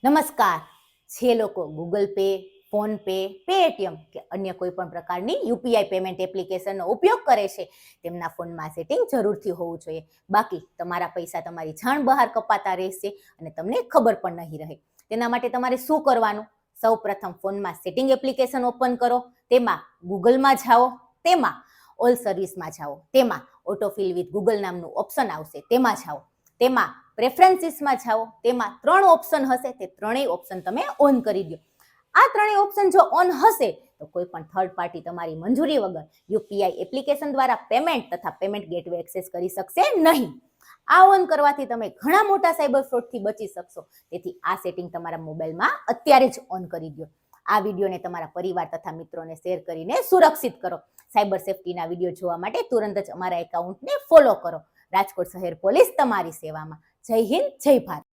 નમસ્કાર. જે લોકો Google pay, phone pay, Paytm કે અન્ય કોઈ પણ પ્રકારની યુપીઆઈ પેમેન્ટ એપ્લિકેશનનો ઉપયોગ કરે છે તેમના ફોનમાં સેટિંગ જરૂરથી હોવું જોઈએ. બાકી તમારા પૈસા તમારી જાણ બહાર કપાતા રહેશે અને તમને ખબર પણ નહીં રહે. તેના માટે તમારે શું કરવાનું? સૌ પ્રથમ ફોનમાં સેટિંગ એપ્લિકેશન ઓપન કરો, તેમાં ગૂગલમાં જાઓ, તેમાં ઓલ સર્વિસમાં જાઓ, તેમાં ઓટોફિલ વિથ ગૂગલ નામનું ઓપ્શન આવશે, તેમાં જાઓ, તેમાં પ્રેફરન્સીસમાં જાઓ, તેમાં 3 ઓપ્શન હશે, તે ત્રણેય ઓપ્શન તમે ઓન કરી દો. આ ત્રણેય ઓપ્શન જો ઓન હશે તો કોઈ પણ થર્ડ પાર્ટી તમારી મંજૂરી વગર યુપીઆઈ એપ્લિકેશન દ્વારા પેમેન્ટ તથા પેમેન્ટ ગેટવે એક્સેસ કરી શકશે નહીં. આ ઓન કરવાથી તમે ઘણા મોટા સાયબર ફ્રોડથી બચી શકશો. તેથી આ સેટિંગ તમારા મોબાઈલમાં અત્યારે જ ઓન કરી દો. આ વિડીયોને તમારા પરિવાર તથા મિત્રોને શેર કરીને સુરક્ષિત કરો. સાયબર સેફટીના વિડીયો જોવા માટે તુરંત જ અમારા એકાઉન્ટને ફોલો કરો. રાજકોટ શહેર પોલીસ તમારી સેવામાં. જય હિન્દ, જય ભારત.